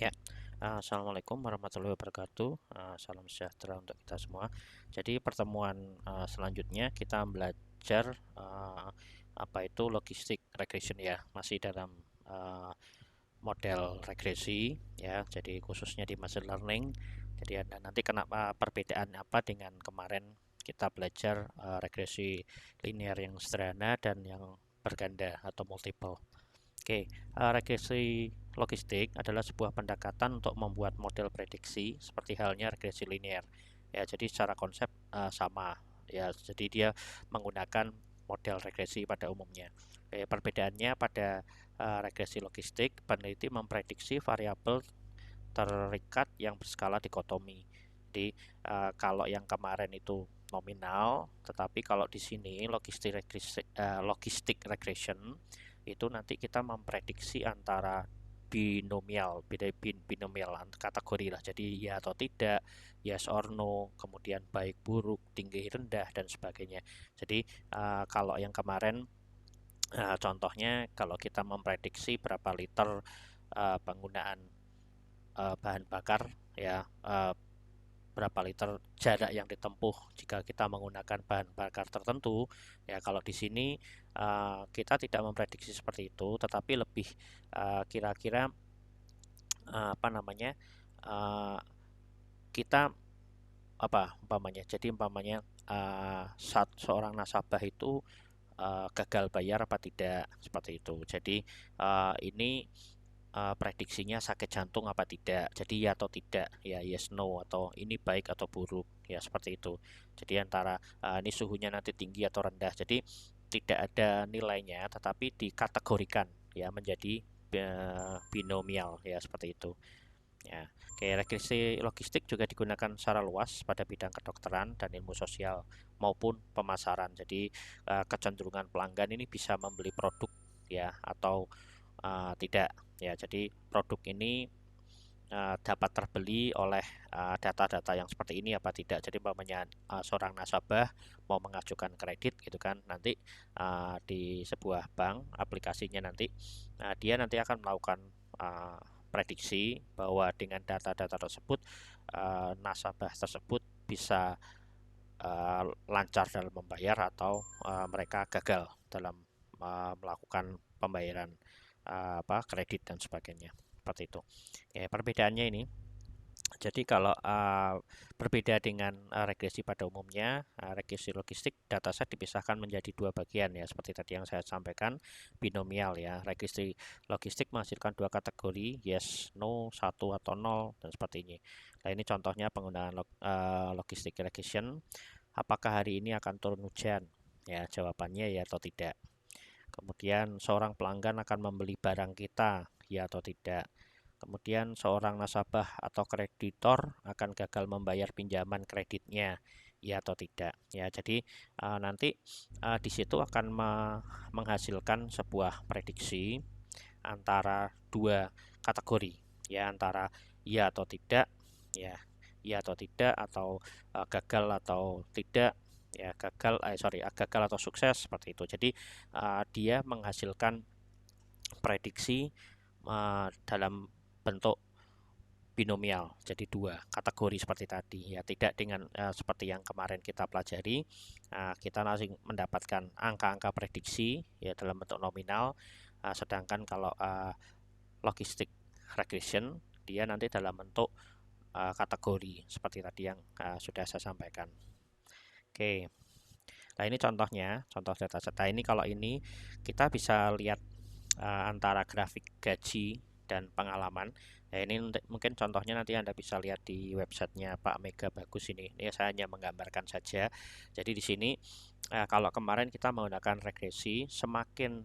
Ya, Assalamualaikum warahmatullahi wabarakatuh. Salam sejahtera untuk kita semua. Jadi pertemuan selanjutnya kita belajar apa itu logistik regression ya, masih dalam uh, model regresi ya. Jadi khususnya di machine learning. Jadi ada nanti kenapa perbedaan apa dengan kemarin kita belajar regresi linear yang sederhana dan yang berganda atau multiple. Oke, regresi logistik adalah sebuah pendekatan untuk membuat model prediksi seperti halnya regresi linear. Ya, jadi secara konsep sama. Ya, jadi dia menggunakan model regresi pada umumnya. Perbedaannya pada regresi logistik, peneliti memprediksi variabel terikat yang berskala dikotomi. Jadi kalau yang kemarin itu nominal, tetapi kalau di sini logistik regression itu nanti kita memprediksi antara binomial, beda binomial kategori lah. Jadi ya atau tidak, yes or no, kemudian baik buruk, tinggi rendah dan sebagainya. Jadi kalau yang kemarin contohnya kalau kita memprediksi berapa liter penggunaan bahan bakar ya, berapa liter jarak yang ditempuh jika kita menggunakan bahan bakar tertentu ya. Kalau di sini kita tidak memprediksi seperti itu, tetapi lebih kira-kira apa namanya, uh, kita apa umpamanya, jadi umpamanya seorang nasabah itu gagal bayar apa tidak seperti itu. Jadi ini prediksinya sakit jantung apa tidak, jadi ya atau tidak, ya yes no, atau ini baik atau buruk ya seperti itu. Jadi antara ini suhunya nanti tinggi atau rendah, jadi tidak ada nilainya tetapi dikategorikan ya menjadi binomial ya seperti itu ya. Kayak regresi logistik juga digunakan secara luas pada bidang kedokteran dan ilmu sosial maupun pemasaran. Jadi kecenderungan pelanggan ini bisa membeli produk ya atau tidak ya. Jadi produk ini dapat terbeli oleh data-data yang seperti ini apa tidak. Jadi umpamanya seorang nasabah mau mengajukan kredit gitu kan, nanti di sebuah bank aplikasinya nanti dia nanti akan melakukan uh, prediksi bahwa dengan data-data tersebut nasabah tersebut bisa lancar dalam membayar atau mereka gagal dalam melakukan pembayaran kredit dan sebagainya seperti itu ya. Perbedaannya ini, jadi kalau berbeda dengan regresi pada umumnya, regresi logistik dataset dipisahkan menjadi dua bagian ya, seperti tadi yang saya sampaikan, binomial ya. Regresi logistik menghasilkan dua kategori, yes, no, satu atau nol dan seperti ini. Nah ini contohnya penggunaan logistik regression. Apakah hari ini akan turun hujan? Ya jawabannya ya atau tidak. Kemudian seorang pelanggan akan membeli barang kita, ya atau tidak. Kemudian seorang nasabah atau kreditor akan gagal membayar pinjaman kreditnya, ya atau tidak. Ya, jadi nanti di situ akan menghasilkan sebuah prediksi antara dua kategori, ya antara ya atau tidak, ya atau tidak, atau gagal atau tidak, ya gagal atau sukses seperti itu. Jadi dia menghasilkan prediksi dalam bentuk binomial, jadi dua kategori seperti tadi ya, tidak dengan seperti yang kemarin kita pelajari, kita langsung mendapatkan angka-angka prediksi ya dalam bentuk nominal, sedangkan kalau logistik regression dia nanti dalam bentuk kategori seperti tadi yang sudah saya sampaikan. Oke, nah ini contohnya, contoh dataset. Nah ini kalau ini kita bisa lihat antara grafik gaji dan pengalaman. Ya, ini mungkin contohnya nanti Anda bisa lihat di websitenya Pak Mega Bagus ini. Ini saya hanya menggambarkan saja. Jadi di sini kalau kemarin kita menggunakan regresi, semakin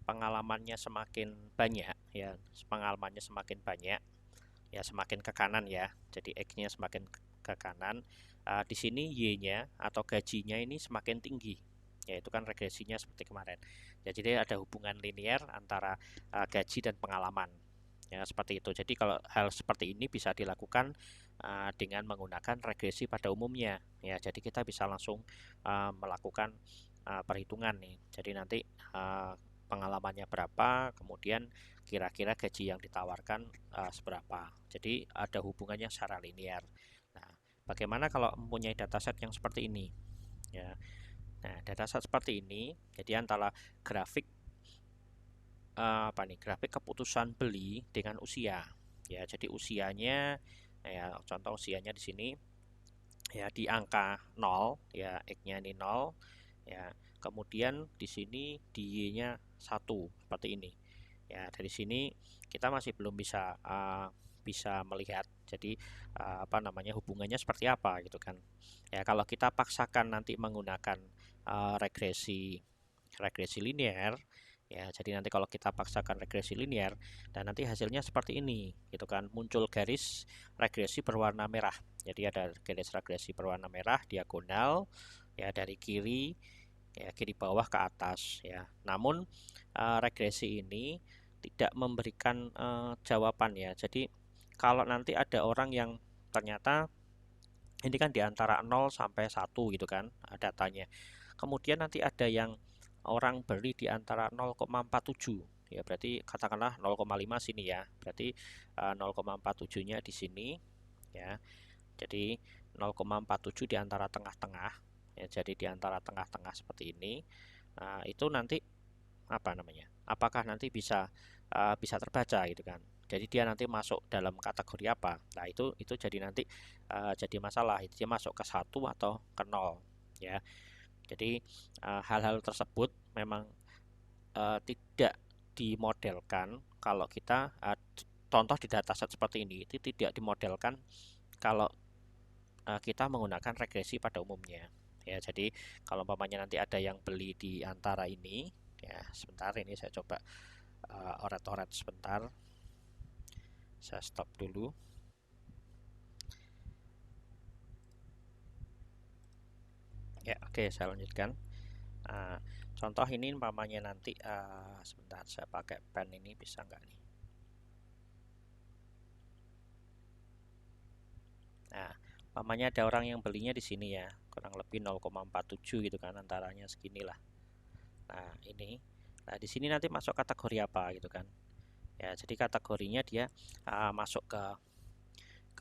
pengalamannya semakin banyak ya, pengalamannya semakin banyak ya, semakin ke kanan ya. Jadi X-nya semakin ke kanan. Di sini Y-nya atau gajinya ini semakin tinggi. Ya itu kan regresinya seperti kemarin. Ya jadi ada hubungan linear antara gaji dan pengalaman. Ya seperti itu. Jadi kalau hal seperti ini bisa dilakukan dengan menggunakan regresi pada umumnya. Ya jadi kita bisa langsung melakukan perhitungan nih. Jadi nanti pengalamannya berapa, kemudian kira-kira gaji yang ditawarkan seberapa. Jadi ada hubungannya secara linear. Nah, bagaimana kalau mempunyai dataset yang seperti ini? Ya. Nah, dataset seperti ini, jadi antara grafik grafik keputusan beli dengan usia. Ya, jadi usianya, ya contoh usianya di sini ya di angka 0, ya X-nya ini 0, ya. Kemudian di sini Y-nya 1 seperti ini. Ya, dari sini kita masih belum bisa melihat. Jadi hubungannya seperti apa gitu kan. Ya, kalau kita paksakan nanti menggunakan regresi linear, ya jadi nanti kalau kita paksakan regresi linear dan nanti hasilnya seperti ini gitu kan, muncul garis regresi berwarna merah. Jadi ada garis regresi berwarna merah diagonal ya dari kiri bawah ke atas ya. Namun regresi ini tidak memberikan jawaban ya. Jadi kalau nanti ada orang yang ternyata ini kan di antara 0 sampai 1 gitu kan datanya. Kemudian nanti ada yang orang beli di antara 0,47 ya, berarti katakanlah 0,5 sini ya. Berarti 0,47-nya di sini ya. Jadi 0,47 di antara tengah-tengah ya. Jadi di antara tengah-tengah seperti ini. Nah, itu nanti apakah nanti bisa terbaca gitu kan. Jadi dia nanti masuk dalam kategori apa. Nah, itu jadi nanti jadi masalah. Dia masuk ke 1 atau ke 0 ya. Jadi hal-hal tersebut memang tidak dimodelkan kalau kita contoh di dataset seperti ini itu tidak dimodelkan kalau kita menggunakan regresi pada umumnya ya. Jadi kalau umpamanya nanti ada yang beli di antara ini ya, sebentar ini saya coba oret-oret sebentar, saya stop dulu ya. Oke, saya lanjutkan. Contoh ini umpamanya nanti sebentar, saya pakai pen ini bisa nggak nih. Nah, umpamanya ada orang yang belinya di sini ya, kurang lebih 0,47 gitu kan, antaranya seginilah. Nah, ini. Nah, di sini nanti masuk kategori apa gitu kan. Ya, jadi kategorinya dia masuk ke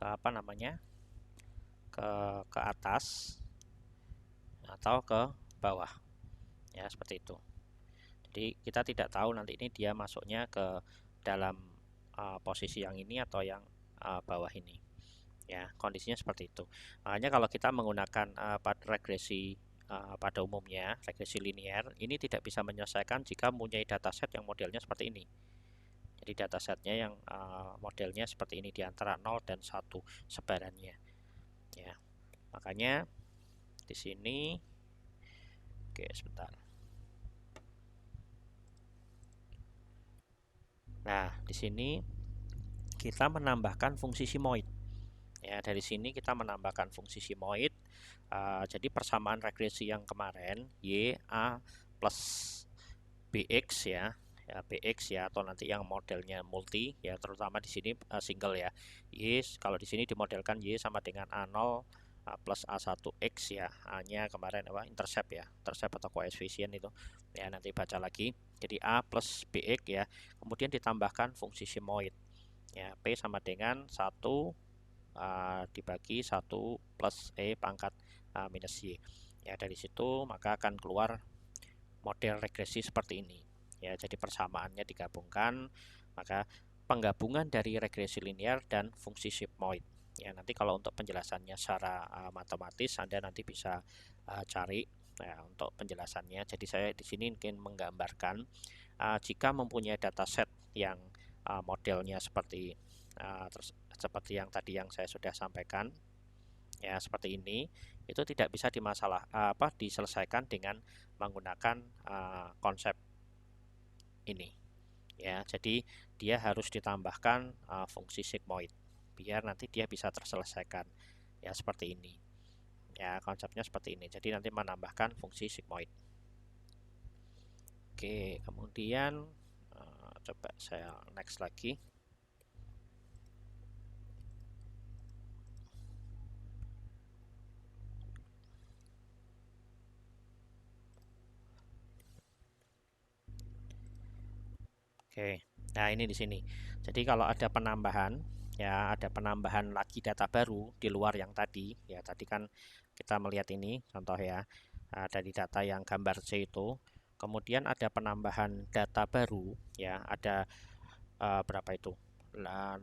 apa namanya? ke atas atau ke bawah. Ya, seperti itu. Jadi kita tidak tahu nanti ini dia masuknya ke dalam posisi yang ini atau yang bawah ini. Ya, kondisinya seperti itu. Makanya kalau kita menggunakan regresi pada umumnya, regresi linear, ini tidak bisa menyelesaikan jika mempunyai dataset yang modelnya seperti ini. Jadi datasetnya yang modelnya seperti ini di antara 0 dan 1 sebarannya. Ya. Makanya di sini oke, sebentar. Nah, di sini kita menambahkan fungsi simoid. Ya, dari sini kita menambahkan fungsi simoid. Jadi persamaan regresi yang kemarin y a plus bx ya, bx ya, atau nanti yang modelnya multi ya, terutama di sini single ya. Y kalau di sini dimodelkan y sama dengan a0 plus a1x ya. A-nya kemarin intercept ya, intercept atau koefisien itu. Ya, nanti baca lagi. Jadi a plus bx ya. Kemudian ditambahkan fungsi simoid. Ya, P sama dengan 1 dibagi 1 plus E pangkat minus Y. Ya, dari situ maka akan keluar model regresi seperti ini. Ya, jadi persamaannya digabungkan, maka penggabungan dari regresi linear dan fungsi sigmoid. Ya, nanti kalau untuk penjelasannya secara matematis Anda nanti bisa cari ya, untuk penjelasannya. Jadi saya di sini ingin menggambarkan jika mempunyai dataset yang modelnya seperti yang tadi yang saya sudah sampaikan ya, seperti ini, itu tidak bisa diselesaikan dengan menggunakan konsep ini ya. Jadi dia harus ditambahkan fungsi sigmoid biar nanti dia bisa terselesaikan ya, seperti ini ya, konsepnya seperti ini. Jadi nanti menambahkan fungsi sigmoid. Oke, kemudian coba saya next lagi. Oke, nah ini di sini. Jadi kalau ada penambahan, ya ada penambahan lagi data baru di luar yang tadi, ya tadi kan kita melihat ini contoh ya, dari data yang gambar C itu, kemudian ada penambahan data baru, ya ada berapa itu? 0,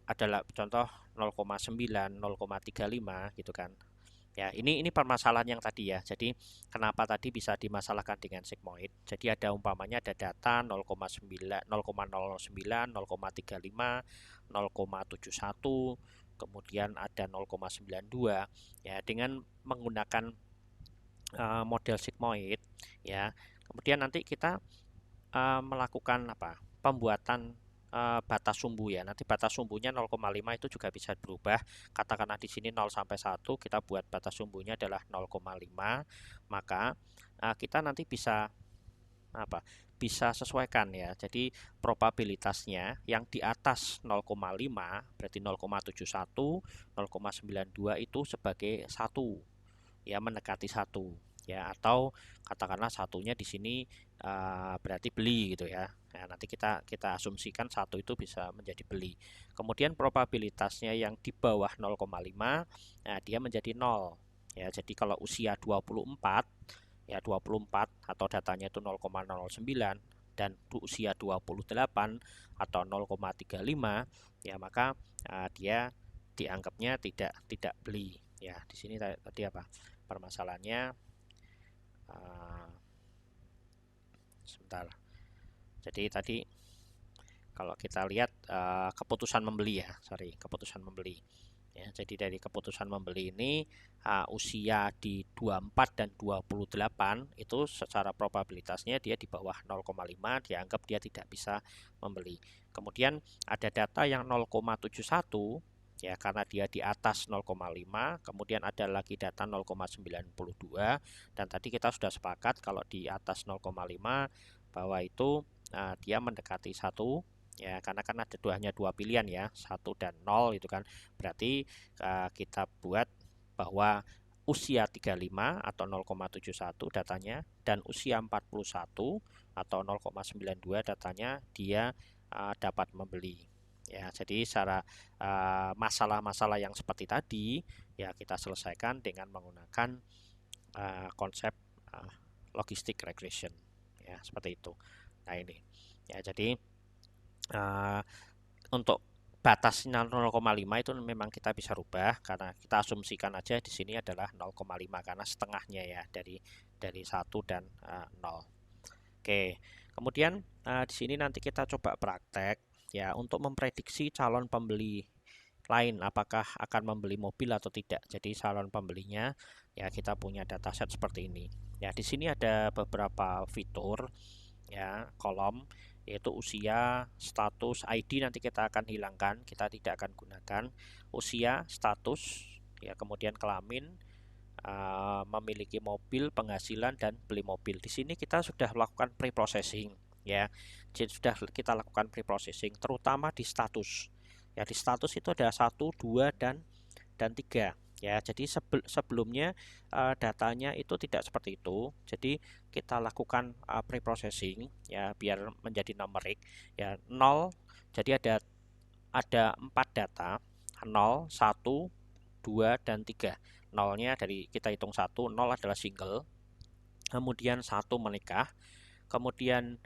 adalah contoh 0,9, 0,35 gitu kan. Ya, ini permasalahan yang tadi ya. Jadi, kenapa tadi bisa dimasalahkan dengan sigmoid? Jadi ada umpamanya ada data 0,9, 0,09, 0,35, 0,71, kemudian ada 0,92 ya dengan menggunakan model sigmoid ya. Kemudian nanti kita melakukan apa? Pembuatan batas sumbu ya. Nanti batas sumbunya 0,5 itu juga bisa berubah. Katakanlah di sini 0 sampai 1, kita buat batas sumbunya adalah 0,5. Maka kita nanti bisa apa? Bisa sesuaikan ya. Jadi probabilitasnya yang di atas 0,5 berarti 0,71, 0,92 itu sebagai 1 ya, mendekati 1 ya, atau katakanlah satunya di sini berarti beli gitu ya. Nah, nanti kita asumsikan satu itu bisa menjadi beli. Kemudian probabilitasnya yang di bawah 0,5, nah dia menjadi 0 ya. Jadi kalau usia 24 ya 24 atau datanya itu 0,09 dan usia 28 atau 0,35 ya, maka dia dianggapnya tidak beli ya. Di sini tadi apa permasalahannya? Sebentar. Jadi tadi kalau kita lihat keputusan membeli ya, keputusan membeli. Ya, jadi dari keputusan membeli ini usia di 24 dan 28 itu secara probabilitasnya dia di bawah 0,5, dianggap dia tidak bisa membeli. Kemudian ada data yang 0,71 ya, karena dia di atas 0,5, kemudian ada lagi data 0,92 dan tadi kita sudah sepakat kalau di atas 0,5 bahwa itu dia mendekati 1 ya, karena kan ada hanya dua pilihan ya, 1 dan 0 itu kan. Berarti kita buat bahwa usia 35 atau 0,71 datanya dan usia 41 atau 0,92 datanya dia dapat membeli. Ya, jadi secara masalah-masalah yang seperti tadi ya kita selesaikan dengan menggunakan konsep logistic regression ya, seperti itu. Nah, ini ya, jadi untuk batasnya 0,5 itu memang kita bisa rubah karena kita asumsikan aja di sini adalah 0,5 karena setengahnya ya dari 1 dan 0. Oke. Kemudian di sini nanti kita coba praktek ya untuk memprediksi calon pembeli lain apakah akan membeli mobil atau tidak. Jadi calon pembelinya ya kita punya dataset seperti ini. Ya, di sini ada beberapa fitur ya, kolom yaitu usia, status, ID nanti kita akan hilangkan, kita tidak akan gunakan. Usia, status, ya kemudian kelamin, memiliki mobil, penghasilan dan beli mobil. Di sini kita sudah melakukan pre-processing ya. Jadi sudah kita lakukan pre-processing terutama di status. Ya, di status itu ada 1, 2 dan 3 ya. Jadi sebelumnya datanya itu tidak seperti itu. Jadi kita lakukan pre-processing ya biar menjadi numerik ya. 0, jadi ada 4 data, 0, 1, 2 dan 3. Nolnya dari kita hitung 1, 0 adalah single, kemudian 1 menikah, kemudian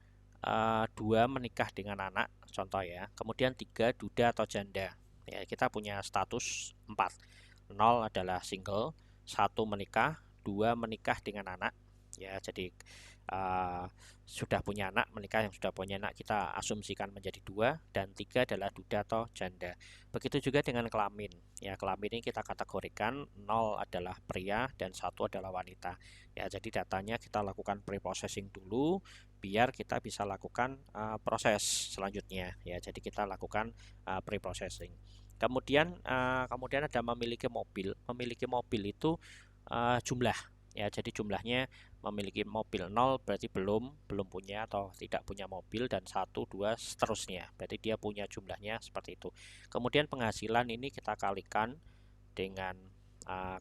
2 menikah dengan anak contoh ya, kemudian 3 duda atau janda ya. Kita punya status 4, 0 adalah single, 1 menikah, 2 menikah dengan anak ya. Jadi sudah punya anak, menikah yang sudah punya anak kita asumsikan menjadi 2 dan 3 adalah duda atau janda. Begitu juga dengan kelamin ya, kelamin ini kita kategorikan 0 adalah pria dan 1 adalah wanita ya. Jadi datanya kita lakukan pre-processing dulu biar kita bisa lakukan proses selanjutnya ya. Jadi kita lakukan pre-processing. Kemudian ada memiliki mobil. Memiliki mobil itu jumlah ya. Jadi jumlahnya memiliki mobil 0 berarti belum punya atau tidak punya mobil, dan 1, 2 seterusnya berarti dia punya jumlahnya seperti itu. Kemudian penghasilan ini kita kalikan dengan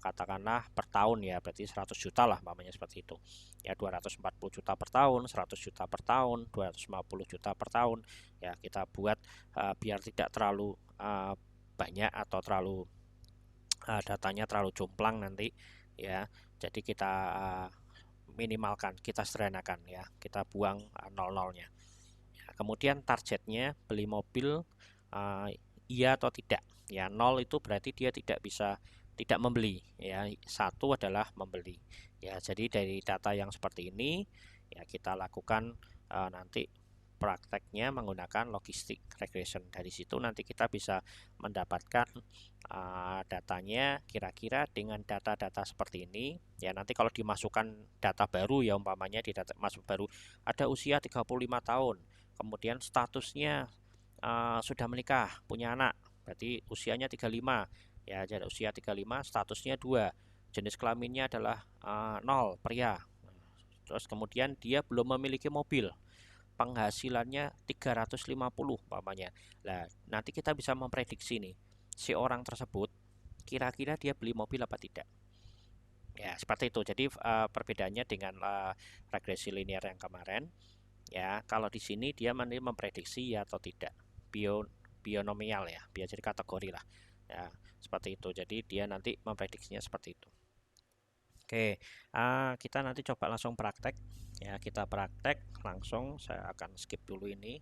katakanlah per tahun ya, berarti 100 juta lah umpamanya seperti itu ya, 240 juta per tahun, 100 juta per tahun, 250 juta per tahun ya. Kita buat biar tidak terlalu banyak atau terlalu datanya terlalu jomplang nanti ya. Jadi kita minimalkan, kita sederhanakan ya, kita buang nol-nolnya ya. Kemudian targetnya beli mobil iya atau tidak ya. Nol itu berarti dia tidak bisa, tidak membeli ya. Satu adalah membeli ya. Jadi dari data yang seperti ini ya, kita lakukan nanti prakteknya menggunakan logistic regression. Dari situ nanti kita bisa mendapatkan datanya kira-kira dengan data-data seperti ini ya. Nanti kalau dimasukkan data baru ya, umpamanya di data masuk baru ada usia 35 tahun, kemudian statusnya sudah menikah, punya anak, berarti usianya 35 ya. Jadi usia 35, statusnya 2, jenis kelaminnya adalah 0, pria. Terus kemudian dia belum memiliki mobil, penghasilannya 350 umpamanya. Nah, nanti kita bisa memprediksi nih, si orang tersebut kira-kira dia beli mobil apa tidak. Ya, seperti itu. Jadi perbedaannya dengan regresi linear yang kemarin ya, kalau di sini dia memprediksi ya atau tidak. Bionomial ya, biar jadi kategori lah. Ya, seperti itu. Jadi dia nanti memprediksinya seperti itu. Oke, kita nanti coba langsung praktek ya. Kita praktek langsung. Saya akan skip dulu ini.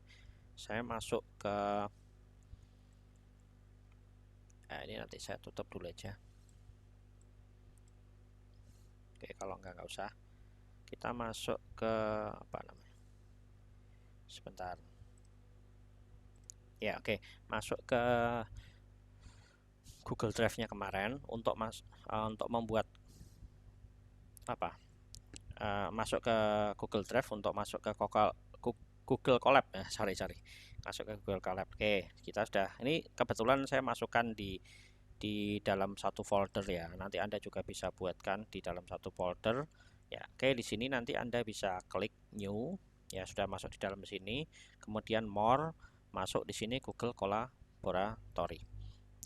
Saya masuk ke ini, nanti saya tutup dulu aja. Oke, kalau nggak usah. Kita masuk ke apa namanya? Sebentar. Ya, oke. Masuk ke Google Drive-nya kemarin untuk untuk membuat apa? Masuk ke Google Drive untuk masuk ke Google Colab ya, sorry masuk ke Google Colab. Oke, kita sudah, ini kebetulan saya masukkan di dalam satu folder ya. Nanti Anda juga bisa buatkan di dalam satu folder ya. Oke, di sini nanti Anda bisa klik new ya, sudah masuk di dalam sini. Kemudian more, masuk di sini Google Collaboratory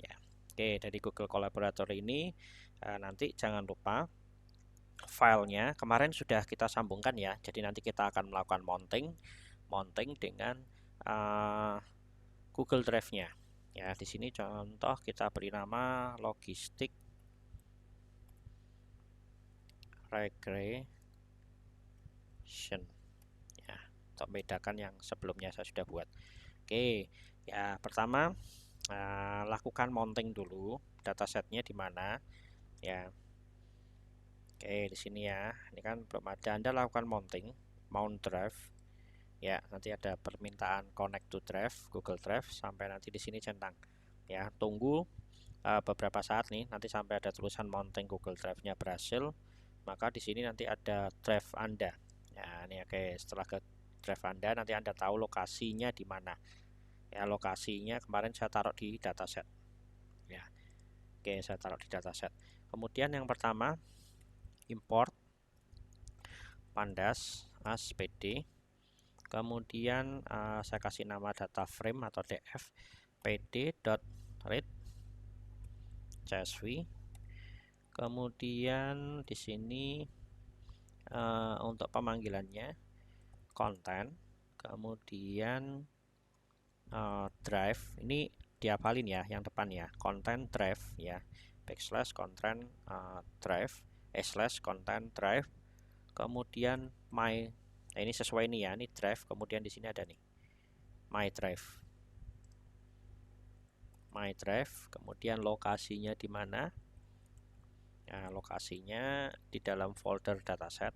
ya. Oke, dari Google Collaboratory ini nanti jangan lupa filenya kemarin sudah kita sambungkan ya. Jadi nanti kita akan melakukan mounting dengan Google Drive-nya ya. Di sini contoh kita beri nama logistic regression ya, untuk membedakan yang sebelumnya saya sudah buat. Oke ya, pertama lakukan mounting dulu, datasetnya di mana ya. Oke, di sini ya, ini kan belum ada. Anda lakukan mounting, mount drive ya. Nanti ada permintaan connect to drive, Google Drive, sampai nanti di sini centang ya. Tunggu beberapa saat nih, nanti sampai ada tulisan mounting Google Drive-nya berhasil, maka di sini nanti ada drive Anda ya. Ini oke, setelah ke drive Anda nanti Anda tahu lokasinya di mana ya. Lokasinya kemarin saya taruh di dataset ya. Oke, saya taruh di dataset. Kemudian yang pertama, import pandas as pd, kemudian saya kasih nama data frame atau df pd.read csv. Kemudian di sini untuk pemanggilannya konten, kemudian drive, ini dihafalin ya yang depan ya, konten drive ya, backslash konten drive slash konten drive, kemudian my, ini sesuai nih ya, ini drive, kemudian di sini ada nih my drive, kemudian lokasinya di mana. Nah, lokasinya di dalam folder dataset.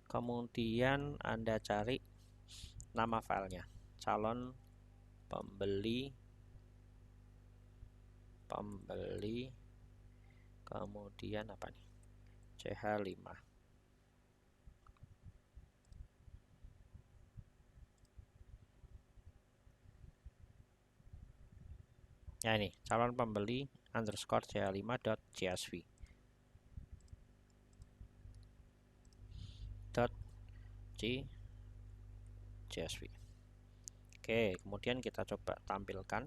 Kemudian Anda cari nama filenya, calon pembeli, kemudian apa nih, CH5. Ya, ini calon pembeli underscore CH5.csv .csv. Oke, kemudian kita coba tampilkan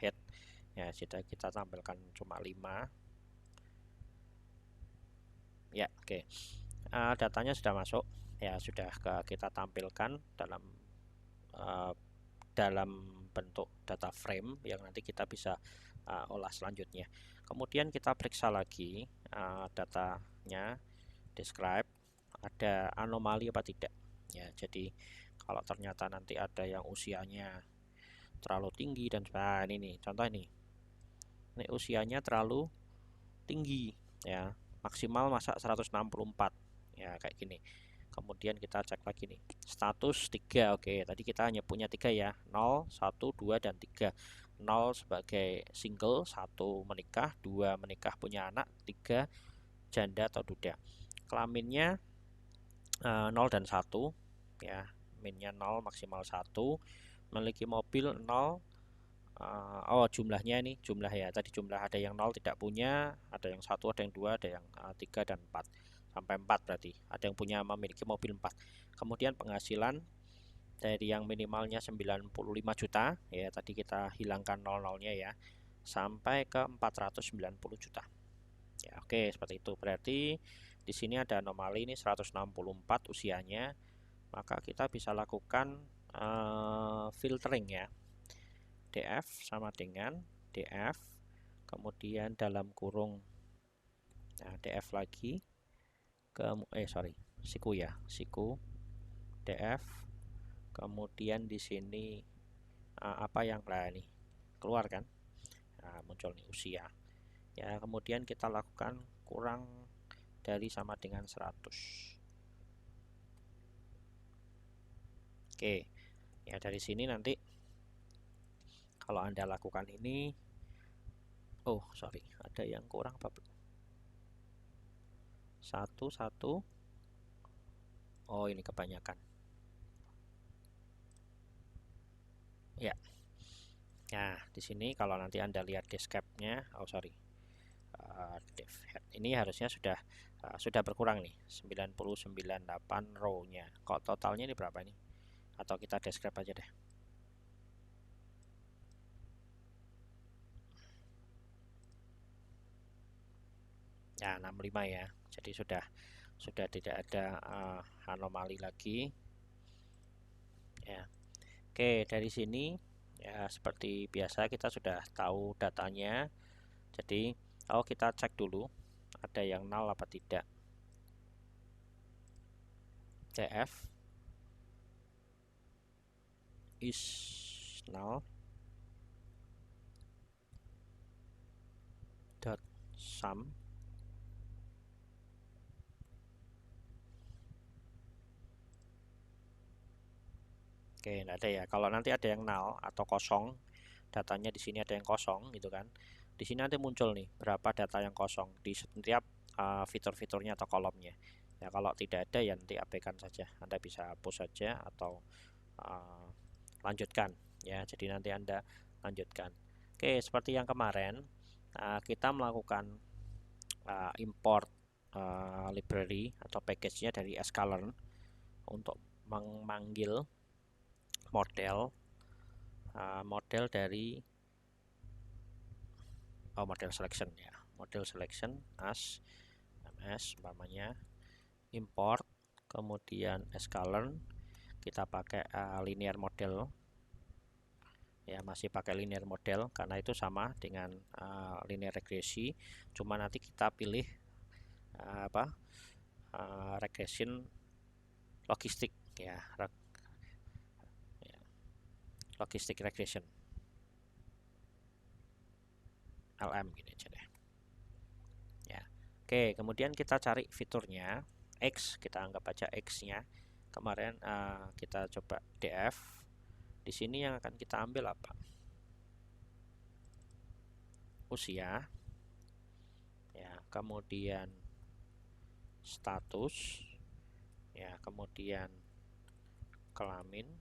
head ya. Sudah kita tampilkan cuma 5 Ya, oke. Datanya sudah masuk, ya sudah kita tampilkan uh, dalam bentuk data frame yang nanti kita bisa olah selanjutnya. Kemudian kita periksa lagi datanya, describe, ada anomali apa tidak. Ya, jadi kalau ternyata nanti ada yang usianya terlalu tinggi dan ini nih, contoh ini usianya terlalu tinggi, ya maksimal masa 164, ya kayak gini. Kemudian kita cek lagi nih, status 3. Oke, tadi kita hanya punya 3 ya, 0, 1, 2, dan 3. 0 sebagai single, 1 menikah, 2 menikah punya anak, 3 janda atau duda. Kelaminnya 0 dan 1, ya, minnya 0, maksimal 1. Memiliki mobil 0. Oh, jumlahnya ini jumlah ya, tadi jumlah ada yang 0 tidak punya, ada yang 1, ada yang 2, ada yang 3 dan 4, sampai 4 berarti ada yang punya memiliki mobil 4. Kemudian penghasilan dari yang minimalnya 95 juta, ya tadi kita hilangkan 00-nya ya, sampai ke 490 juta. Ya, oke, seperti itu. Berarti di sini ada anomali ini 164 usianya, maka kita bisa lakukan filtering ya. DF sama dengan DF, kemudian dalam kurung, nah DF lagi ke siku ya, siku DF, kemudian di sini apa yang ini keluar kan, nah, muncul nih usia ya, kemudian kita lakukan kurang dari sama dengan 100. Oke ya, dari sini nanti kalau Anda lakukan ini, ada yang kurang apa? 1. Oh, ini kebanyakan. Ya. Nah, di sini kalau nanti Anda lihat describe-nya, ini harusnya sudah berkurang nih, 98 row-nya. Kok totalnya ini berapa ini? Atau kita describe aja deh. Ya, 65 ya. Jadi sudah tidak ada anomali lagi. Ya. Oke, dari sini ya seperti biasa kita sudah tahu datanya. Jadi, kita cek dulu ada yang null apa tidak. CF is null dot sum. Oke, enggak ada ya. Kalau nanti ada yang null atau kosong, datanya di sini ada yang kosong gitu kan. Di sini nanti muncul nih berapa data yang kosong di setiap fitur-fiturnya atau kolomnya. Ya, kalau tidak ada ya nanti abaikan saja. Anda bisa hapus saja atau lanjutkan ya. Jadi nanti Anda lanjutkan. Oke, seperti yang kemarin kita melakukan import library atau package-nya dari sklearn untuk memanggil model dari model selection ya, model selection as ms umpamanya, import, kemudian sklearn, kita pakai linear model ya, masih pakai linear model karena itu sama dengan linear regresi, cuma nanti kita pilih regression logistik ya, logistic regression LM gini aja deh ya. Oke, kemudian kita cari fiturnya X, kita anggap aja X nya kemarin kita coba DF. Di sini yang akan kita ambil apa? Usia ya, kemudian status ya, kemudian kelamin,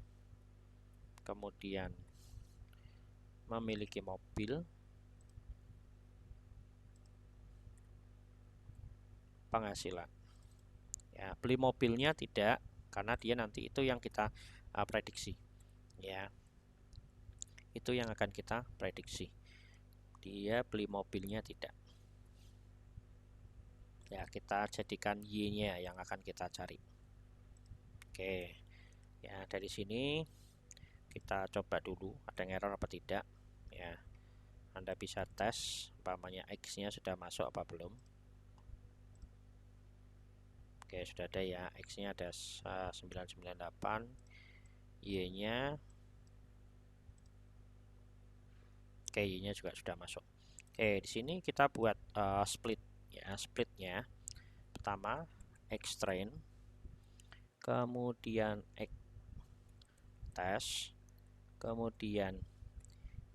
kemudian memiliki mobil, penghasilan ya. Beli mobilnya tidak, karena dia nanti itu yang kita prediksi ya, itu yang akan kita prediksi. Dia beli mobilnya tidak Ya, kita jadikan Y-nya yang akan kita cari. Oke. Ya, dari sini kita coba dulu ada error apa tidak. Ya. Anda bisa tes umpamanya X-nya sudah masuk apa belum. Oke, sudah ada ya. X-nya ada 998. Y-nya Oke, Y-nya juga sudah masuk. Oke, di sini kita buat split ya. Splitnya pertama X train, kemudian X test, kemudian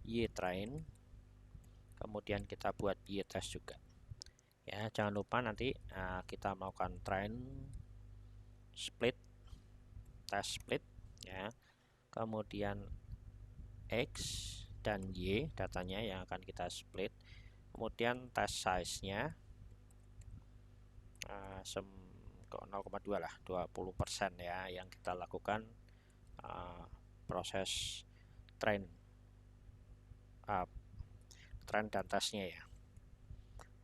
Y train, kemudian kita buat Y test juga. Ya, jangan lupa nanti kita melakukan train split, test split ya. Kemudian X dan Y datanya yang akan kita split. Kemudian test size-nya 0,2 lah, 20% ya yang kita lakukan proses train dan tesnya ya.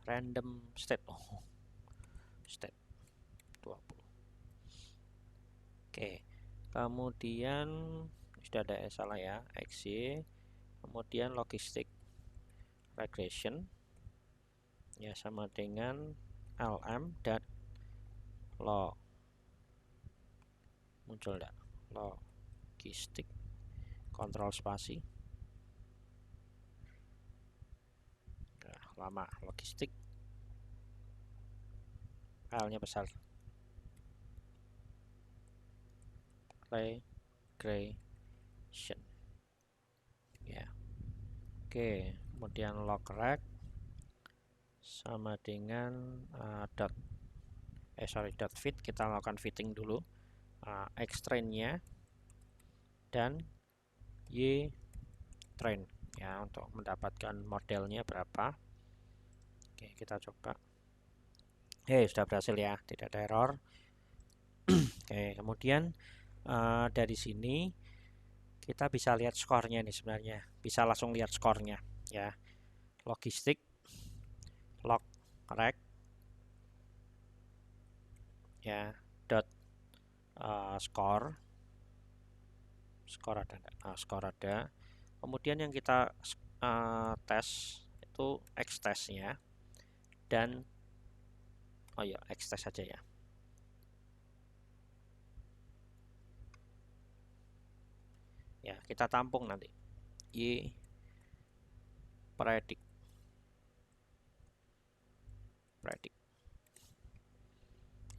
Random state state 20. Oke, kemudian sudah ada salah ya, XY, kemudian logistic regression ya sama dengan LM dan log. Muncul enggak? Logistic kontrol spasi. Nah, lama logistik L-nya besar. Regression ya. Oke, kemudian log reg sama dengan dot fit. Kita lakukan fitting dulu X train-nya dan Y train ya untuk mendapatkan modelnya berapa. Oke, kita coba. Sudah berhasil ya, tidak ada error. Oke, kemudian dari sini kita bisa lihat skornya nih sebenarnya. Bisa langsung lihat skornya ya. Logistik log reg ya dot skor ada skor ada. Kemudian yang kita tes itu X testnya dan X test saja ya. Ya, kita tampung nanti Y predict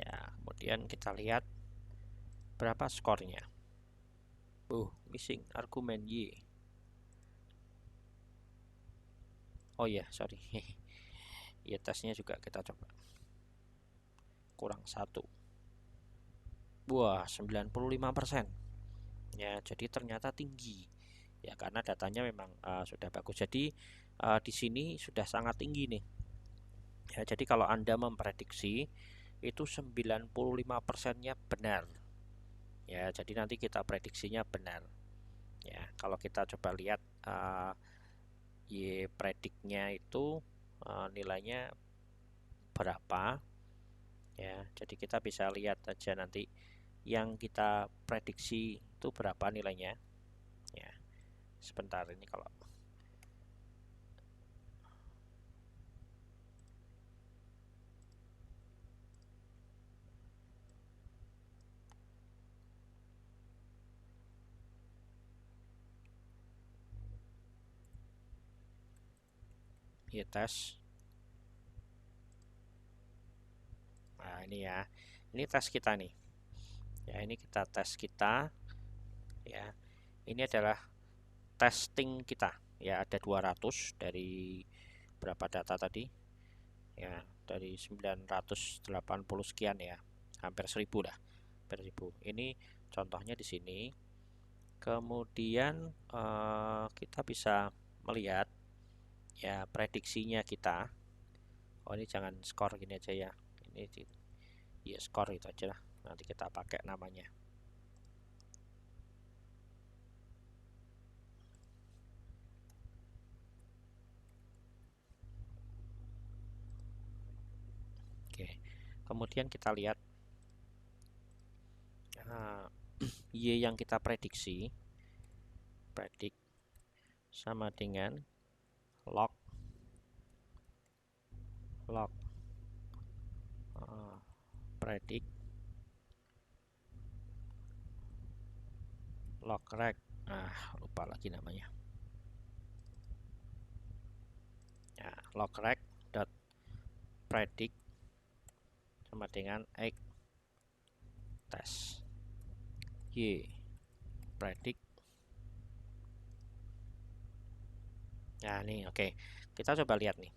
ya. Kemudian kita lihat berapa skornya. Missing argumen Y. Sorry. Y tesnya juga kita coba. Kurang 1. Wah, 95%. Ya, jadi ternyata tinggi. Ya, karena datanya memang sudah bagus. Jadi di sini sudah sangat tinggi nih. Ya, jadi kalau Anda memprediksi itu 95%-nya benar. Ya, jadi nanti kita prediksinya benar. Ya, kalau kita coba lihat Y prediknya itu nilainya berapa ya. Jadi kita bisa lihat aja nanti yang kita prediksi itu berapa nilainya ya. Sebentar, ini kalau Y tes. Nah, ini ya. Ini tes kita nih. Ya, ini kita tes kita ya. Ini adalah testing kita. Ya, ada 200 dari berapa data tadi? Ya, dari 980 sekian ya. Hampir 1000 lah. Hampir 1000. Ini contohnya di sini. Kemudian kita bisa melihat ya prediksinya kita. Ini jangan skor gini aja ya. Ini ya skor itu aja lah. Nanti kita pakai namanya. Oke. Kemudian kita lihat Y yang kita prediksi, predik sama dengan log predik logreg, lupa lagi namanya ya, logreg dot predik sama dengan x test y predik. Nah ini oke. Kita coba lihat nih,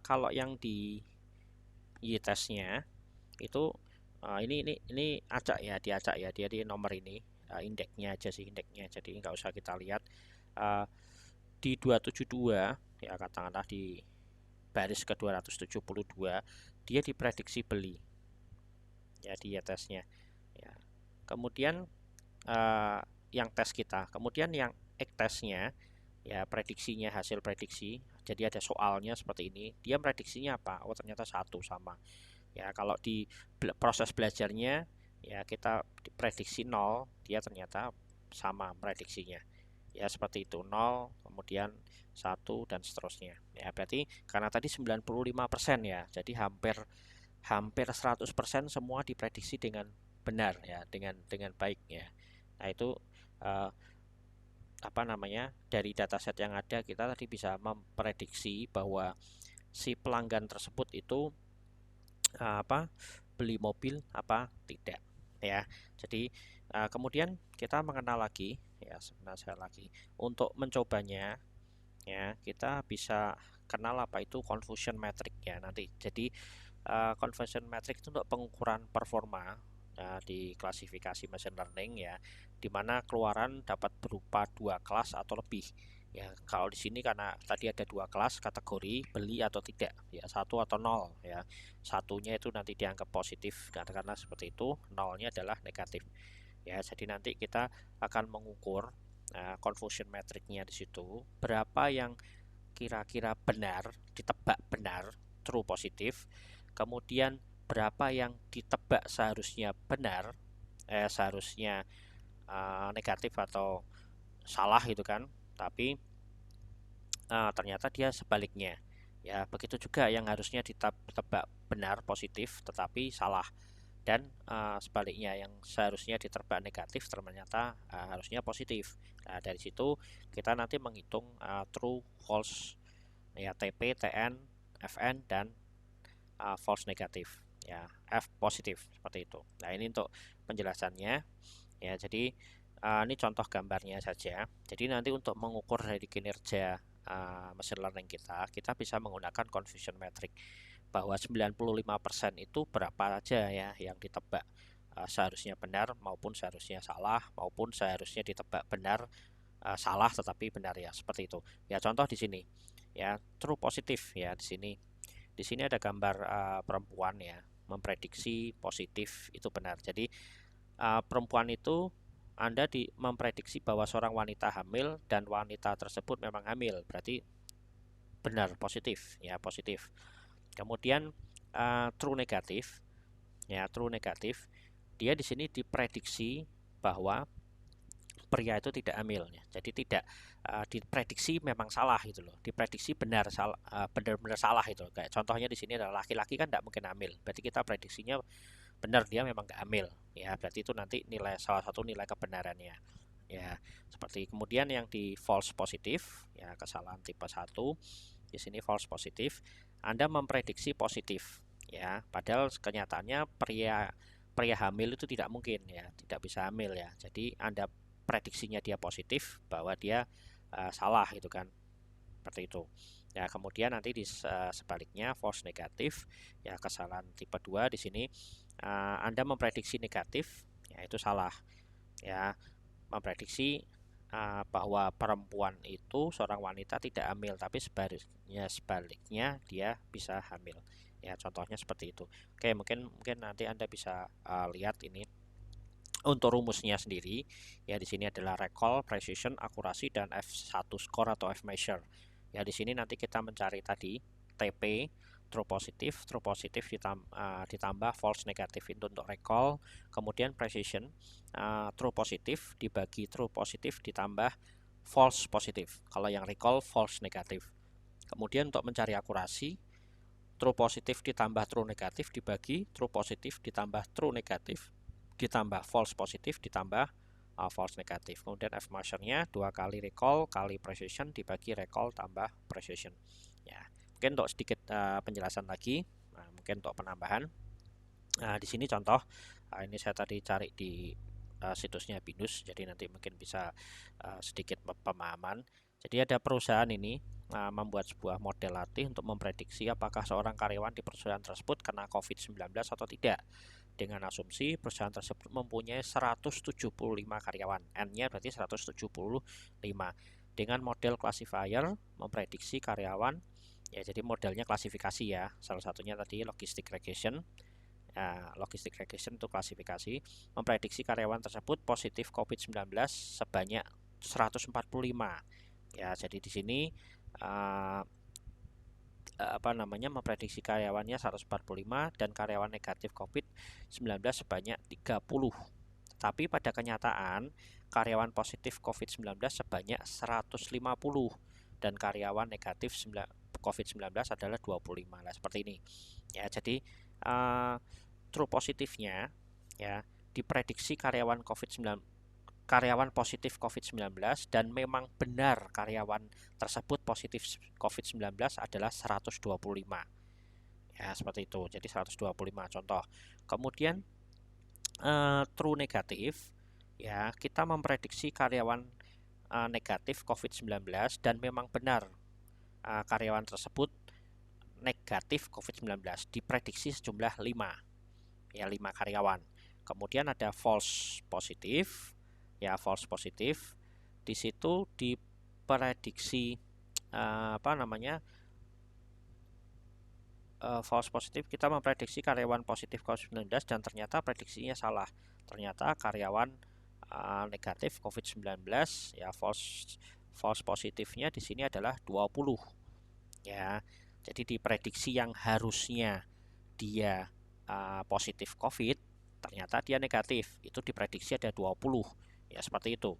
kalau yang di y testnya itu ini acak ya, diacak ya, dia di nomor ini indeksnya aja sih, indeksnya, jadi nggak usah kita lihat. Di 272 ya, katakanlah di baris ke 272 dia diprediksi beli ya di tesnya ya. Kemudian yang tes kita, kemudian yang X tesnya ya, prediksinya, hasil prediksi, jadi ada soalnya seperti ini, dia prediksinya apa? Oh ternyata satu, sama ya. Kalau di proses belajarnya ya kita prediksi 0, dia ternyata sama prediksinya ya, seperti itu, 0 kemudian 1 dan seterusnya ya. Berarti karena tadi 95% ya, jadi hampir 100% semua diprediksi dengan benar ya, dengan baik ya. Nah itu dari dataset yang ada, kita tadi bisa memprediksi bahwa si pelanggan tersebut itu beli mobil apa tidak ya. Jadi kemudian kita mengenal lagi ya, sebenarnya lagi untuk mencobanya ya, kita bisa kenal apa itu confusion metric ya nanti. Jadi confusion metric itu untuk pengukuran performa di klasifikasi machine learning ya, dimana keluaran dapat berupa 2 kelas atau lebih ya. Kalau di sini karena tadi ada 2 kelas kategori, beli atau tidak ya, 1 atau 0 ya. Satunya itu nanti dianggap positif karena seperti itu, nolnya adalah negatif ya. Jadi nanti kita akan mengukur confusion metricnya di situ, berapa yang kira-kira benar, ditebak benar, true positif, kemudian berapa yang ditebak seharusnya benar, seharusnya negatif atau salah gitu kan, tapi ternyata dia sebaliknya ya. Begitu juga yang harusnya ditebak benar positif tetapi salah, dan sebaliknya yang seharusnya ditebak negatif ternyata harusnya positif. Nah dari situ kita nanti menghitung true, false ya, TP, TN, FN, dan false negatif ya, F positif, seperti itu. Nah ini untuk penjelasannya ya. Jadi ini contoh gambarnya saja. Jadi nanti untuk mengukur dari kinerja machine learning kita bisa menggunakan confusion metric, bahwa 95% itu berapa aja ya yang ditebak seharusnya benar maupun seharusnya salah, maupun seharusnya ditebak benar salah tetapi benar ya, seperti itu ya. Contoh di sini ya, true positif ya, di sini ada gambar perempuan ya, memprediksi positif itu benar. Jadi perempuan itu Anda memprediksi bahwa seorang wanita hamil dan wanita tersebut memang hamil, berarti benar, positif ya, positif. Kemudian true negatif ya, true negatif, dia di sini diprediksi bahwa pria itu tidak hamil ya. Jadi tidak diprediksi memang salah gitu loh, diprediksi benar salah, benar-benar salah itu. Kayak contohnya di sini adalah laki-laki kan tidak mungkin hamil, berarti kita prediksinya benar, dia memang nggak hamil ya. Berarti itu nanti salah satu nilai kebenarannya ya, seperti. Kemudian yang di false positif ya, kesalahan tipe 1 di sini false positif, Anda memprediksi positif ya, padahal kenyataannya pria hamil itu tidak mungkin ya, tidak bisa hamil ya. Jadi Anda prediksinya dia positif, bahwa dia salah gitu kan, seperti itu ya. Kemudian nanti di sebaliknya false negatif ya, kesalahan tipe 2 di sini Anda memprediksi negatif ya, itu salah ya, memprediksi bahwa perempuan itu, seorang wanita tidak hamil, tapi sebaliknya dia bisa hamil ya. Contohnya seperti itu. Oke, mungkin nanti Anda bisa lihat ini untuk rumusnya sendiri ya. Di sini adalah recall, precision, akurasi, dan F1 score atau F measure ya. Di sini nanti kita mencari tadi TP, true positif ditambah false negatif itu untuk recall. Kemudian precision, true positif dibagi true positif ditambah false positif. Kalau yang recall false negatif. Kemudian untuk mencari akurasi, true positif ditambah true negatif dibagi true positif ditambah true negatif ditambah false positif ditambah false negatif. Kemudian F-measure-nya 2 kali recall kali precision dibagi recall tambah precision. Ya, mungkin untuk sedikit penjelasan lagi, mungkin untuk penambahan. Di sini contoh, ini saya tadi cari di situsnya Binus, jadi nanti mungkin bisa sedikit pemahaman. Jadi ada perusahaan ini membuat sebuah model latih untuk memprediksi apakah seorang karyawan di perusahaan tersebut kena COVID-19 atau tidak. Dengan asumsi perusahaan tersebut mempunyai 175 karyawan, N-nya berarti 175. Dengan model classifier memprediksi karyawan, ya jadi modelnya klasifikasi ya, salah satunya tadi logistic regression. Logistic regression itu klasifikasi, memprediksi karyawan tersebut positif COVID-19 sebanyak 145. Ya, jadi di sini memprediksi karyawannya 145 dan karyawan negatif COVID-19 sebanyak 30. Tapi pada kenyataan karyawan positif COVID-19 sebanyak 150 dan karyawan negatif COVID-19 adalah 25. Nah, seperti ini. Ya, jadi true positifnya ya diprediksi karyawan positif COVID-19 dan memang benar karyawan tersebut positif COVID-19 adalah 125. Ya, seperti itu. Jadi 125 contoh. Kemudian true negatif ya, kita memprediksi karyawan negatif COVID-19 dan memang benar karyawan tersebut negatif COVID-19, diprediksi sejumlah 5. Ya, 5 karyawan. Kemudian ada false positif. Ya, false positif. Di situ diprediksi false positif, kita memprediksi karyawan positif COVID-19 dan ternyata prediksinya salah. Ternyata karyawan negatif COVID-19 ya, false positifnya di sini adalah 20. Ya. Jadi diprediksi yang harusnya dia positif COVID, ternyata dia negatif. Itu diprediksi ada 20. Ya, seperti itu.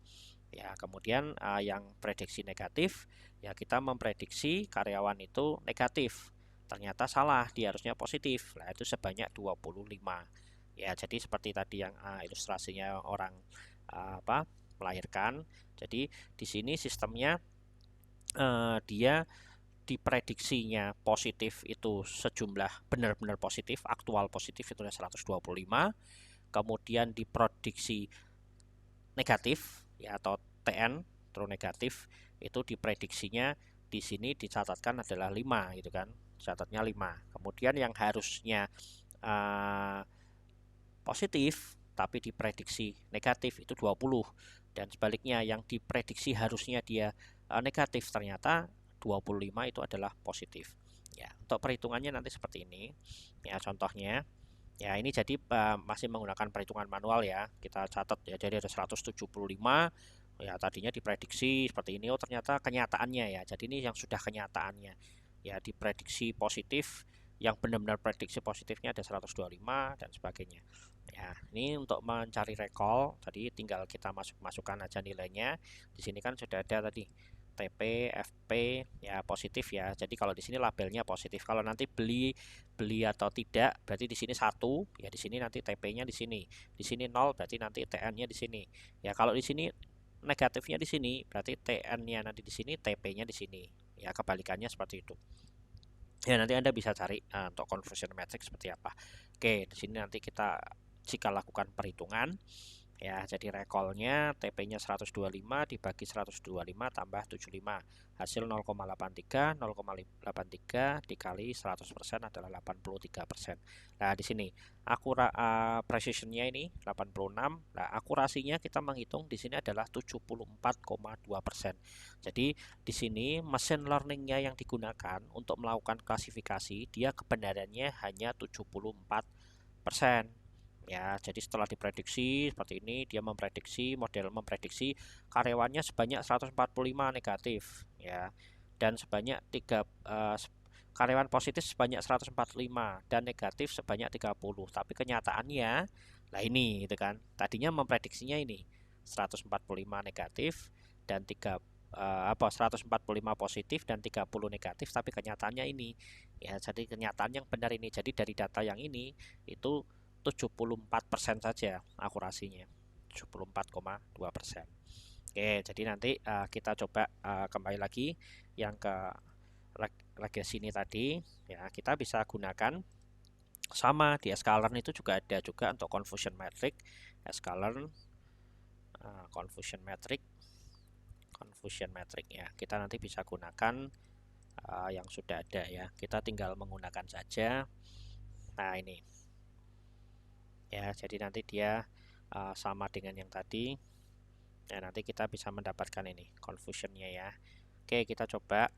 Ya, kemudian yang prediksi negatif, ya kita memprediksi karyawan itu negatif. Ternyata salah, dia harusnya positif. Nah, itu sebanyak 25. Ya, jadi seperti tadi yang ilustrasinya orang melahirkan. Jadi di sini sistemnya dia diprediksinya positif itu sejumlah benar-benar positif, aktual positif itu 125. Kemudian diprediksi negatif ya atau TN, true negatif, itu diprediksinya di sini dicatatkan adalah 5 gitu kan. Catatnya 5. Kemudian yang harusnya positif tapi diprediksi negatif itu 20, dan sebaliknya yang diprediksi harusnya dia negatif ternyata 25 itu adalah positif. Ya, untuk perhitungannya nanti seperti ini. Ya, contohnya. Ya, ini jadi masih menggunakan perhitungan manual ya. Kita catat ya, jadi ada 175. Ya, tadinya diprediksi seperti ini, oh ternyata kenyataannya ya. Jadi ini yang sudah kenyataannya. Ya, diprediksi positif, yang benar-benar prediksi positifnya ada 125 dan sebagainya. Ya, ini untuk mencari recall tadi tinggal kita masukkan aja nilainya. Di sini kan sudah ada tadi TP, FP ya positif ya. Jadi kalau di sini labelnya positif. Kalau nanti beli atau tidak berarti di sini 1, ya di sini nanti TP-nya di sini. Di sini 0 berarti nanti TN-nya di sini. Ya, kalau di sini negatifnya di sini berarti TN-nya nanti di sini, TP-nya di sini. Ya, kebalikannya seperti itu. Ya, nanti Anda bisa cari untuk conversion matrix seperti apa. Oke, di sini nanti kita jika lakukan perhitungan ya, jadi recallnya TP-nya 125 dibagi 125 tambah 75, hasil 0,83. 0,83 dikali 100% adalah 83%. Nah, di sini precision-nya ini 86. Nah, akurasinya kita menghitung di sini adalah 74,2%. Jadi di sini mesin learning-nya yang digunakan untuk melakukan klasifikasi, dia kebenarannya hanya 74%. Ya, jadi setelah diprediksi seperti ini, dia model memprediksi karyawannya sebanyak 145 negatif ya, dan sebanyak karyawan positif sebanyak 145 dan negatif sebanyak 30. Tapi kenyataannya, lah ini gitu kan. Tadinya memprediksinya ini 145 negatif dan 145 positif dan 30 negatif, tapi kenyataannya ini ya, jadi kenyataan yang benar ini. Jadi dari data yang ini itu 74% saja akurasinya. 74,2%. Oke, jadi nanti kita coba kembali lagi yang ke regresi ini tadi ya, kita bisa gunakan sama di sklearn itu juga ada juga untuk confusion metric, sklearn confusion metric ya. Kita nanti bisa gunakan yang sudah ada ya. Kita tinggal menggunakan saja. Nah, ini. Ya, jadi nanti dia sama dengan yang tadi. Ya, nanti kita bisa mendapatkan ini confusionnya ya. Oke, kita coba.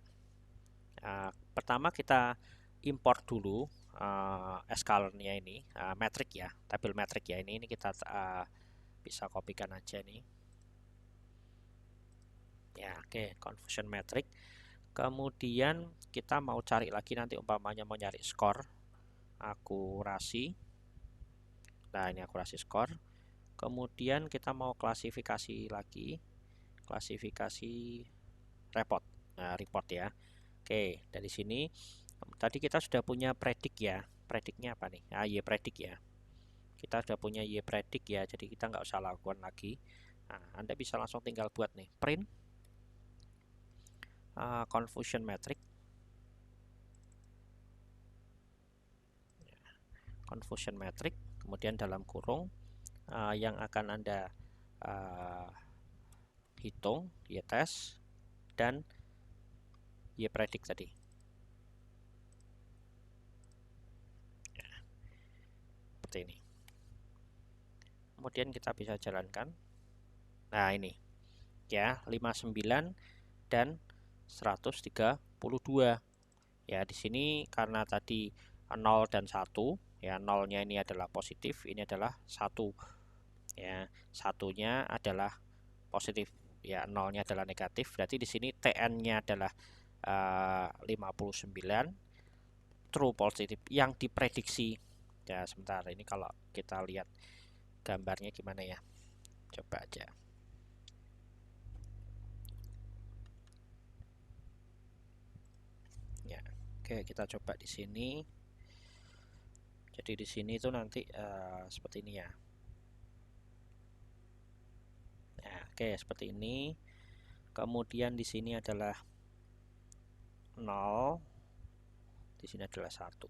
Pertama kita import dulu sklearn-nya ini, metrik ya, tabel metrik ya. Ini kita bisa kopikan aja nih. Ya, oke, confusion metric. Kemudian kita mau cari lagi nanti umpamanya mau nyari skor akurasi. Nah, ini akurasi skor. Kemudian kita mau klasifikasi lagi, klasifikasi report. Nah, report ya. Oke, dari sini tadi kita sudah punya predik ya. Prediknya apa nih? Y-predik ya. Kita sudah punya Y-predik ya, jadi kita nggak usah lakukan lagi. Nah, Anda bisa langsung tinggal buat nih, print confusion metric. Confusion metric, kemudian dalam kurung yang akan Anda hitung Y-test dan Y-predik tadi. Ya, seperti ini. Kemudian kita bisa jalankan. Nah, ini ya, 59 dan 132. Ya, di sini karena tadi 0 dan 1 ya, nolnya ini adalah positif, ini adalah 1 ya, satunya adalah positif ya, nolnya adalah negatif. Berarti di sini TN-nya adalah 59 true positif yang diprediksi ya. Sebentar, ini kalau kita lihat gambarnya gimana ya, coba aja. Ya, oke, kita coba di sini. Jadi di sini itu nanti seperti ini ya. Nah, oke, seperti ini. Kemudian di sini adalah 0. Di sini adalah 1.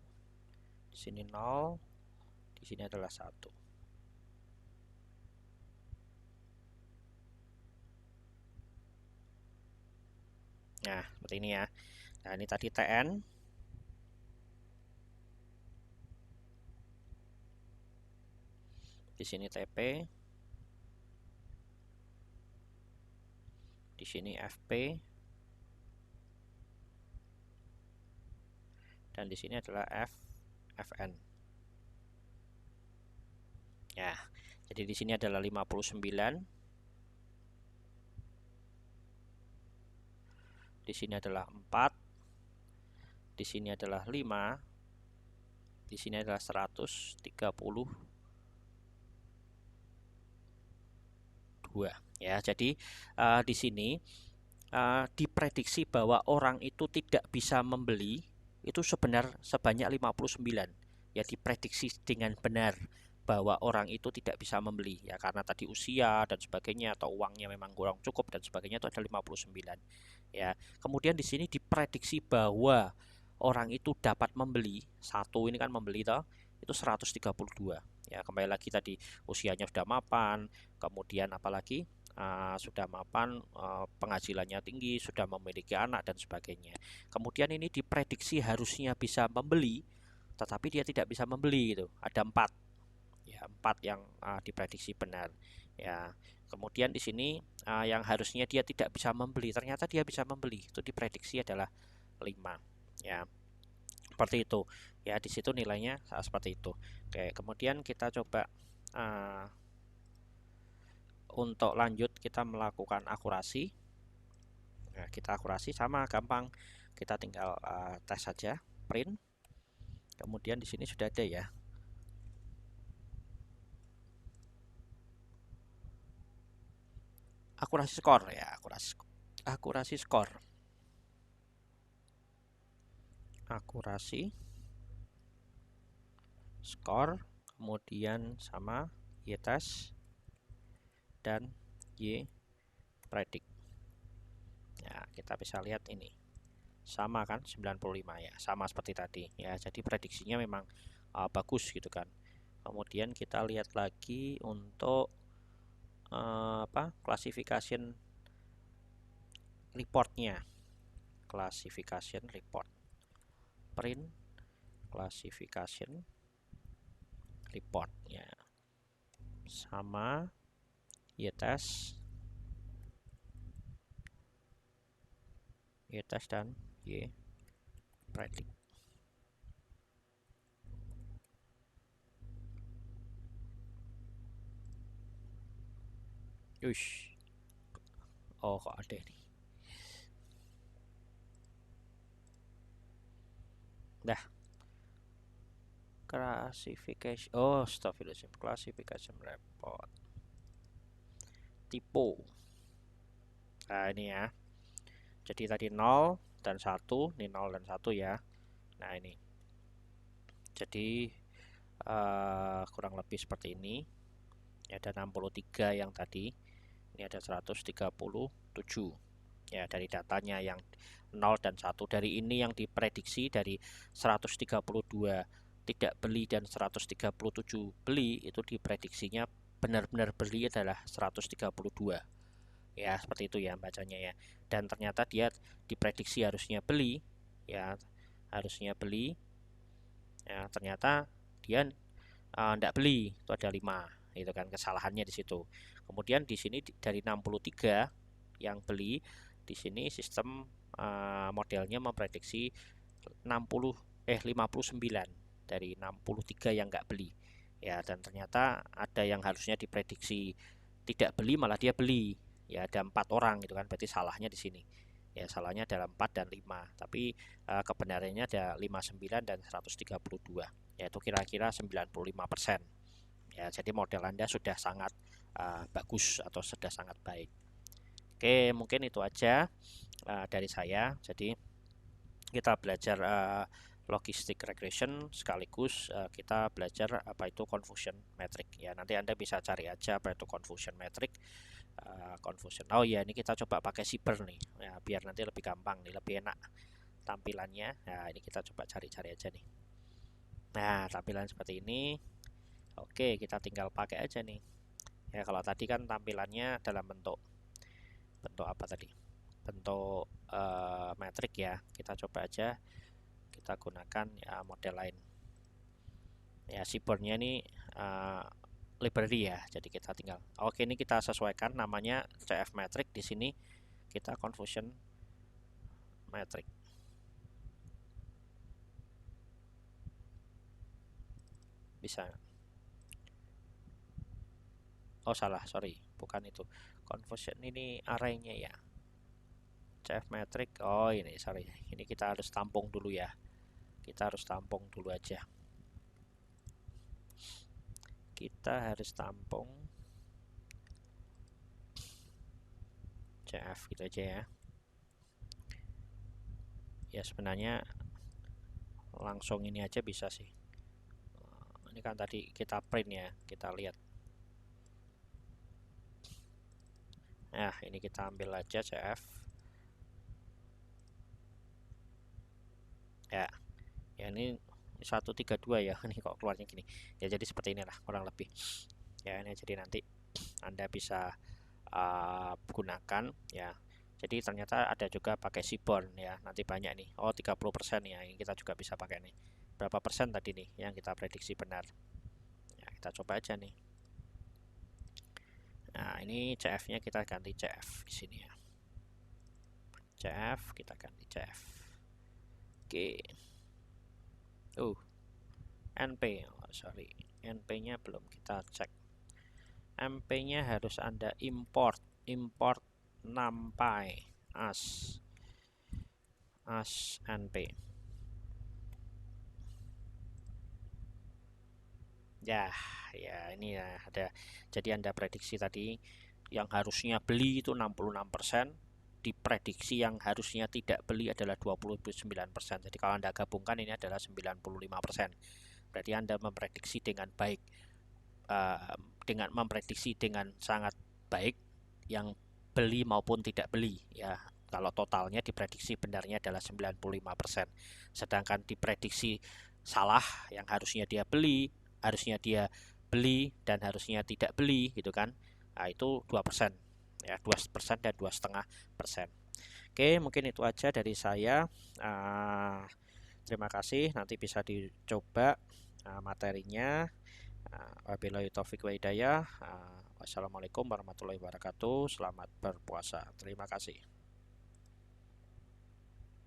Di sini 0. Di sini adalah 1. Nah, seperti ini ya. Nah, ini tadi TN. Di sini TP. Di sini FP. Dan di sini adalah FN. Ya, jadi di sini adalah 59. Di sini adalah 4. Di sini adalah 5. Di sini adalah 132. Ya, jadi di sini diprediksi bahwa orang itu tidak bisa membeli itu sebanyak 59 ya, diprediksi dengan benar bahwa orang itu tidak bisa membeli ya, karena tadi usia dan sebagainya atau uangnya memang kurang cukup dan sebagainya, itu ada 59 ya. Kemudian di sini diprediksi bahwa orang itu dapat membeli, satu ini kan membeli toh, itu 132 ya. Kembali lagi tadi usianya sudah mapan, kemudian apalagi sudah mapan, penghasilannya tinggi, sudah memiliki anak dan sebagainya. Kemudian ini diprediksi harusnya bisa membeli, tetapi dia tidak bisa membeli gitu. Ada 4 ya, 4 yang diprediksi benar ya. Kemudian di sini yang harusnya dia tidak bisa membeli, ternyata dia bisa membeli, itu diprediksi adalah 5 ya. Seperti itu ya, di situ nilainya seperti itu. Oke, kemudian kita coba untuk lanjut kita melakukan akurasi. Nah, kita akurasi sama gampang, kita tinggal tes saja. print. Kemudian di sini sudah ada ya. Akurasi skor ya, akurasi skor. Akurasi skor, kemudian sama y-test dan y-predict. Ya, kita bisa lihat ini. Sama kan 95 ya, sama seperti tadi ya. Jadi prediksinya memang bagus gitu kan. Kemudian kita lihat lagi untuk classification reportnya. Classification report, print classification report ya, sama y-test dan y-predict. Oh, kok ada nih. Dah. Classification. Oh, stabilization classification report. Tipe. Nah, ini ya. Jadi tadi 0 dan 1, ini 0 dan 1 ya. Nah, ini. Jadi kurang lebih seperti ini. Ini ada 63 yang tadi. Ini ada 137. Ya, dari datanya yang 0 dan 1. Dari ini yang diprediksi dari 132 tidak beli dan 137 beli, itu diprediksinya benar-benar beli adalah 132. Ya, seperti itu ya bacanya ya. Dan ternyata dia diprediksi harusnya beli ya, harusnya beli. Ya, ternyata dia tidak beli, itu ada 5. Itu kan kesalahannya di situ. Kemudian di sini dari 63 yang beli, di sini sistem modelnya memprediksi 59 dari 63 yang nggak beli ya. Dan ternyata ada yang harusnya diprediksi tidak beli malah dia beli ya, ada 4 orang gitu kan. Berarti salahnya di sini ya, salahnya adalah 4 dan 5, tapi kebenarannya ada 59 dan 132, yaitu kira-kira 95% ya. Jadi model Anda sudah sangat bagus atau sudah sangat baik. Oke, mungkin itu aja dari saya. Jadi kita belajar logistic regression sekaligus kita belajar apa itu confusion metric ya. Nanti Anda bisa cari aja apa itu confusion metric. Oh ya, ini kita coba pakai Cyber nih ya, biar nanti lebih gampang nih, lebih enak tampilannya. Nah, ini kita coba cari-cari aja nih. Nah, tampilan seperti ini. Oke, kita tinggal pakai aja nih ya. Kalau tadi kan tampilannya dalam bentuk apa tadi, bentuk metrik ya. Kita coba aja kita gunakan ya model lain ya. Cybernya ini library ya, jadi kita tinggal ini kita sesuaikan namanya CF metric. Di sini kita confusion metric. Bisa. Oh salah, sorry, bukan itu. Confusion ini arraynya ya. CF metric. Oh ini sorry, ini kita harus tampung dulu ya. Kita harus tampung dulu aja. Kita harus tampung CF gitu aja ya. Ya sebenarnya langsung ini aja bisa sih. Ini kan tadi kita print ya, kita lihat. Nah, ini kita ambil aja CF. Ya. Ya ini 132 ya. Ini kok keluarnya gini. Ya jadi seperti inilah kurang lebih. Ya, ini jadi nanti Anda bisa gunakan ya. Jadi ternyata ada juga pakai Seaborn ya. Nanti banyak nih. Oh, 30% ya. Ini kita juga bisa pakai nih. Berapa persen tadi nih yang kita prediksi benar? Ya, kita coba aja nih. Nah, ini CF-nya kita ganti CF di sini ya. CF kita ganti CF. Oke. NP. Oh, sorry. NP-nya belum kita cek. MP-nya harus Anda import NumPy as NP. Ya, ya ini ya ada. Jadi Anda prediksi tadi yang harusnya beli itu 66%, diprediksi yang harusnya tidak beli adalah 29%. Jadi kalau Anda gabungkan ini adalah 95%. Berarti Anda memprediksi dengan baik, dengan memprediksi dengan sangat baik yang beli maupun tidak beli ya. Kalau totalnya diprediksi benarnya adalah 95%. Sedangkan diprediksi salah yang harusnya dia beli, harusnya dia beli dan harusnya tidak beli gitu kan. Nah, itu 2%. Ya, 2% dan 2,5%. Oke, mungkin itu aja dari saya. Terima kasih. Nanti bisa dicoba materinya. Wabillahi taufik wa hidayah. Wassalamualaikum warahmatullahi wabarakatuh. Selamat berpuasa. Terima kasih.